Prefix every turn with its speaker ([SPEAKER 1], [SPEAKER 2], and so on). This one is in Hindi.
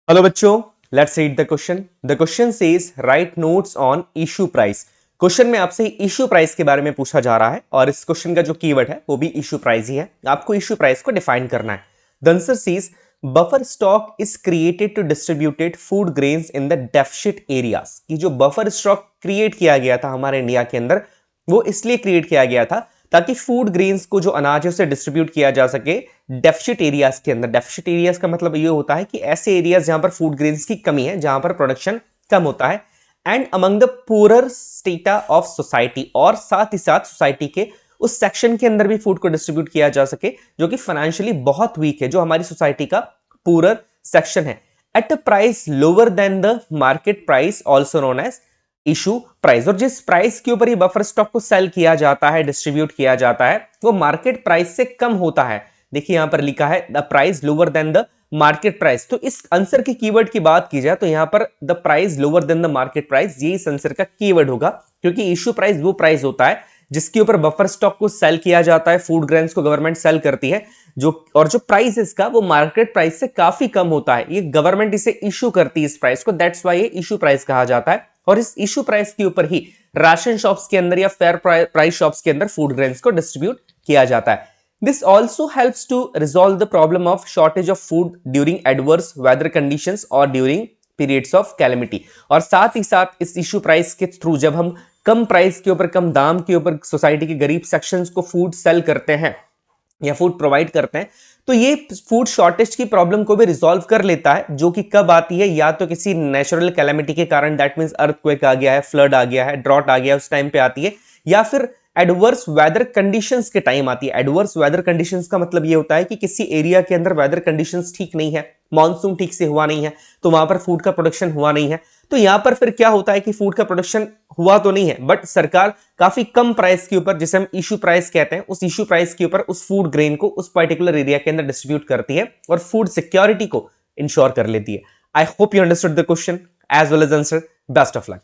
[SPEAKER 1] हेलो बच्चों, let's read the question. The question says right notes on issue price. Question में आपसे इशू प्राइस के बारे में पूछा जा रहा है और इस क्वेश्चन का जो कीवर्ड है वो भी इशू प्राइस ही है। आपको इशू प्राइस को डिफाइन करना है। The answer says buffer stock is created to distributed food grains in the deficit areas. कि जो बफर स्टॉक क्रिएट किया गया था हमारे इंडिया के अंदर, वो इसलिए क्रिएट किया गया था ताकि फूड ग्रेन्स को जो अनाज है उसे डिस्ट्रीब्यूट किया जा सके डेफिसिट एरियाज के अंदर। डेफिसिट एरियाज का मतलब ये होता है कि ऐसे एरियाज जहां पर फूड ग्रेन्स की कमी है, जहां पर प्रोडक्शन कम होता है, and among the poorer strata of society, और साथ ही साथ सोसाइटी के उस सेक्शन के अंदर भी फूड को डिस्ट्रीब्यूट किया जा सके जो कि फाइनेंशियली बहुत वीक है, जो हमारी सोसाइटी का पुअरर सेक्शन है, at a price lower than the market price, also known as issue price. और जिस प्राइस के ऊपर ये बफर स्टॉक को सेल किया जाता है, डिस्ट्रीब्यूट किया जाता है, वो मार्केट प्राइस से कम होता है। देखिए यहां पर लिखा है the price lower than the market price. तो इस आंसर के कीवर्ड की बात की जाए तो यहां पर the price lower than the market price, ये इस आंसर का कीवर्ड होगा, क्योंकि इशू प्राइस वो प्राइस होता है जिसके ऊपर बफर स्टॉक को सेल किया जाता है, फूड ग्रेन्स को गवर्नमेंट सेल करती है, जो प्राइस इसका वो मार्केट प्राइस से काफी कम होता है। ये गवर्नमेंट इसे इशू करती है इस प्राइस को, दैट्स वाई ये इशू प्राइस कहा जाता है। और इस इशू प्राइस के ऊपर ही राशन शॉप्स के अंदर या फेयर प्राइस शॉप्स के अंदर फूड ग्रेन्स को डिस्ट्रीब्यूट किया जाता है। This also helps to resolve the problem of shortage of food during adverse weather conditions और ड्यूरिंग पीरियड्स ऑफ कैलेमिटी। और साथ ही साथ इस इशू प्राइस के थ्रू जब हम कम प्राइस के ऊपर, कम दाम के ऊपर सोसाइटी के गरीब सेक्शंस को फूड सेल करते हैं या फूड प्रोवाइड करते हैं, तो ये फूड शॉर्टेज की प्रॉब्लम को भी रिजॉल्व कर लेता है, जो कि कब आती है, या तो किसी नेचुरल कैलेमिटी के कारण, दैट मींस अर्थक्वेक आ गया है, फ्लड आ गया है, ड्रॉट आ गया है, उस टाइम पे आती है, या फिर एडवर्स वेदर कंडीशंस के टाइम आती है। एडवर्स वेदर कंडीशंस का मतलब ये होता है कि किसी एरिया के अंदर वेदर कंडीशंस ठीक नहीं है, मानसून ठीक से हुआ नहीं है, तो वहां पर फूड का प्रोडक्शन हुआ नहीं है। तो यहां पर फिर क्या होता है कि फूड का प्रोडक्शन हुआ तो नहीं है, बट सरकार काफी कम प्राइस के ऊपर, जिसे हम इशू प्राइस कहते हैं, उस इशू प्राइस के ऊपर उस फूड ग्रेन को उस पर्टिकुलर एरिया के अंदर डिस्ट्रीब्यूट करती है और फूड सिक्योरिटी को इंश्योर कर लेती है। I hope you understood the question as well as answer. Best of luck.